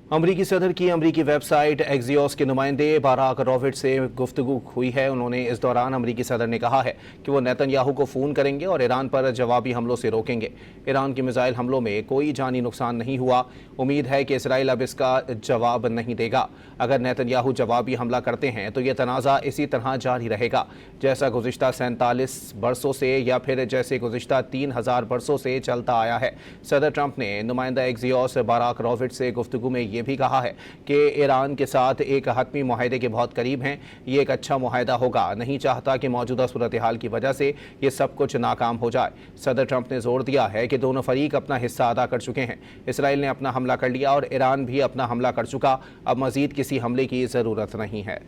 अमरीकी सदर की अमरीकी वेबसाइट एक्सियोस के नुमाइंदे बाराक रॉबिट से गुफ्तगू हुई है। उन्होंने इस दौरान अमरीकी सदर ने कहा है कि वो नेतन्याहू को फ़ोन करेंगे और ईरान पर जवाबी हमलों से रोकेंगे। ईरान के मिसाइल हमलों में कोई जानी नुकसान नहीं हुआ। उम्मीद है कि इसराइल अब इसका जवाब नहीं देगा। अगर नेतन्याहू जवाबी हमला करते हैं तो ये तनाज़ा इसी तरह जारी रहेगा जैसा गुज़िश्ता 47 बरसों से या फिर जैसे गुज़िश्ता 3000 बरसों से चलता आया है। सदर ट्रंप ने नुमाइंदा एक्सियोस बाराक रॉबिट से गुफ्तगू में ये भी कहा है कि ईरान के साथ एक हतमी मुआहदे के बहुत करीब हैं। ये एक अच्छा मुआहदा होगा। नहीं चाहता कि मौजूदा सूरत हाल की वजह से ये सब कुछ नाकाम हो जाए। सदर ट्रंप ने जोर दिया है कि दोनों फरीक अपना हिस्सा अदा कर चुके हैं। इसराइल ने अपना हमला कर लिया और ईरान भी अपना हमला कर चुका। अब मजीद किसी हमले की ज़रूरत नहीं है।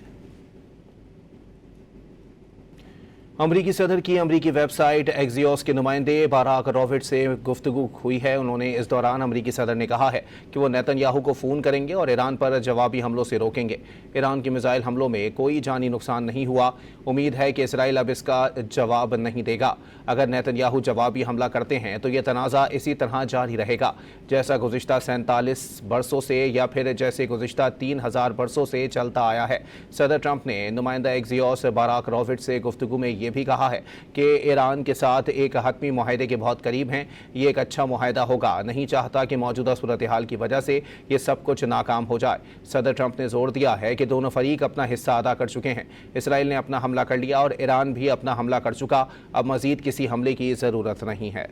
अमरीकी सदर की अमरीकी वेबसाइट एक्सियोस के नुमाइंदे बाराक रॉबिट से गुफ्तगू हुई है। उन्होंने इस दौरान अमरीकी सदर ने कहा है कि वो नेतन्याहू को फ़ोन करेंगे और ईरान पर जवाबी हमलों से रोकेंगे। ईरान के मिसाइल हमलों में कोई जानी नुकसान नहीं हुआ। उम्मीद है कि इसराइल अब इसका जवाब नहीं देगा। अगर नेतन्याहू जवाबी हमला करते हैं तो ये तनाज़ा इसी तरह जारी रहेगा जैसा गुज़िश्ता 47 बरसों से या फिर जैसे गुज़िश्ता 3000 बरसों से चलता आया है। सदर ट्रंप ने नुमाइंदा एक्सियोस बाराक रॉबिट से गुफ्तगू में ये भी कहा है कि ईरान के साथ एक हतमी मुआहदे के बहुत करीब हैं। ये एक अच्छा मुआहदा होगा। नहीं चाहता कि मौजूदा सूरत हाल की वजह से ये सब कुछ नाकाम हो जाए। सदर ट्रंप ने जोर दिया है कि दोनों फरीक अपना हिस्सा अदा कर चुके हैं। इसराइल ने अपना हमला कर लिया और ईरान भी अपना हमला कर चुका। अब मजीद किसी हमले की ज़रूरत नहीं है।